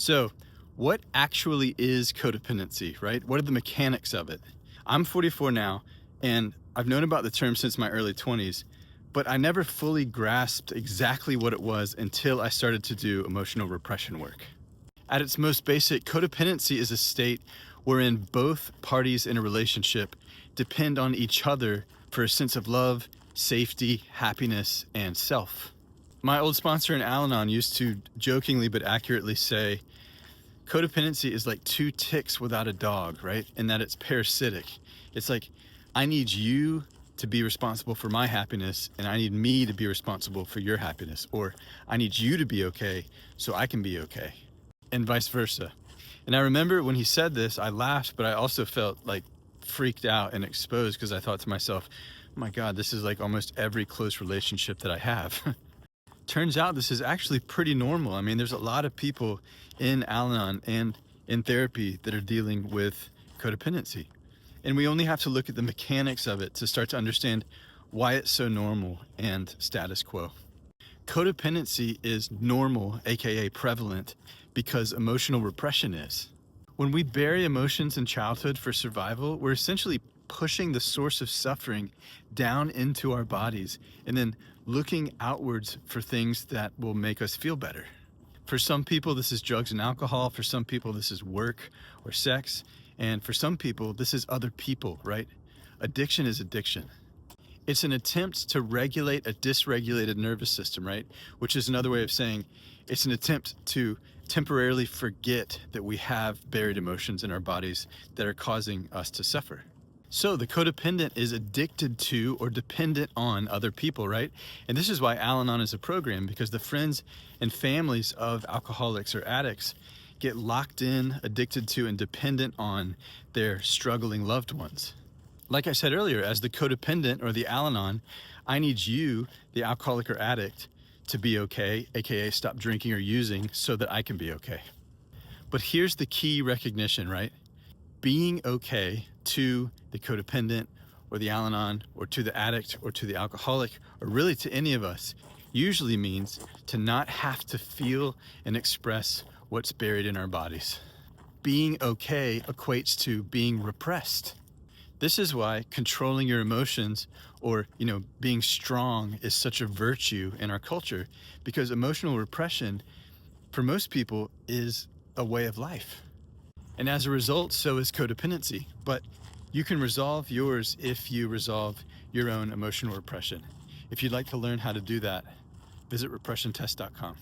So, what actually is codependency, right? What are the mechanics of it? I'm 44 now, and I've known about the term since my early 20s, but I never fully grasped exactly what it was until I started to do emotional repression work. At its most basic, codependency is a state wherein both parties in a relationship depend on each other for a sense of love, safety, happiness, and self. My old sponsor in Al-Anon used to jokingly but accurately say, codependency is like two ticks without a dog, right? In that it's parasitic. It's like, I need you to be responsible for my happiness, and I need me to be responsible for your happiness. Or I need you to be okay so I can be okay, and vice versa. And I remember when he said this, I laughed, but I also felt like freaked out and exposed because I thought to myself, oh my God, this is like almost every close relationship that I have. Turns out this is actually pretty normal. I mean, there's a lot of people in Al-Anon and in therapy that are dealing with codependency. And we only have to look at the mechanics of it to start to understand why it's so normal and status quo. Codependency is normal, aka prevalent, because emotional repression is. When we bury emotions in childhood for survival, we're essentially pushing the source of suffering down into our bodies and then looking outwards for things that will make us feel better. For some people, this is drugs and alcohol. For some people, this is work or sex. And for some people, this is other people, right? Addiction is addiction. It's an attempt to regulate a dysregulated nervous system, right? Which is another way of saying it's an attempt to temporarily forget that we have buried emotions in our bodies that are causing us to suffer. So the codependent is addicted to or dependent on other people, right? And this is why Al-Anon is a program, because the friends and families of alcoholics or addicts get locked in, addicted to, and dependent on their struggling loved ones. Like I said earlier, as the codependent or the Al-Anon, I need you, the alcoholic or addict, to be okay, aka stop drinking or using so that I can be okay. But here's the key recognition, right? Being okay to the codependent or the Al-Anon or to the addict or to the alcoholic or really to any of us usually means to not have to feel and express what's buried in our bodies. Being okay equates to being repressed. This is why controlling your emotions or, being strong is such a virtue in our culture, because emotional repression for most people is a way of life. And as a result, so is codependency. But you can resolve yours if you resolve your own emotional repression. If you'd like to learn how to do that, visit repressiontest.com.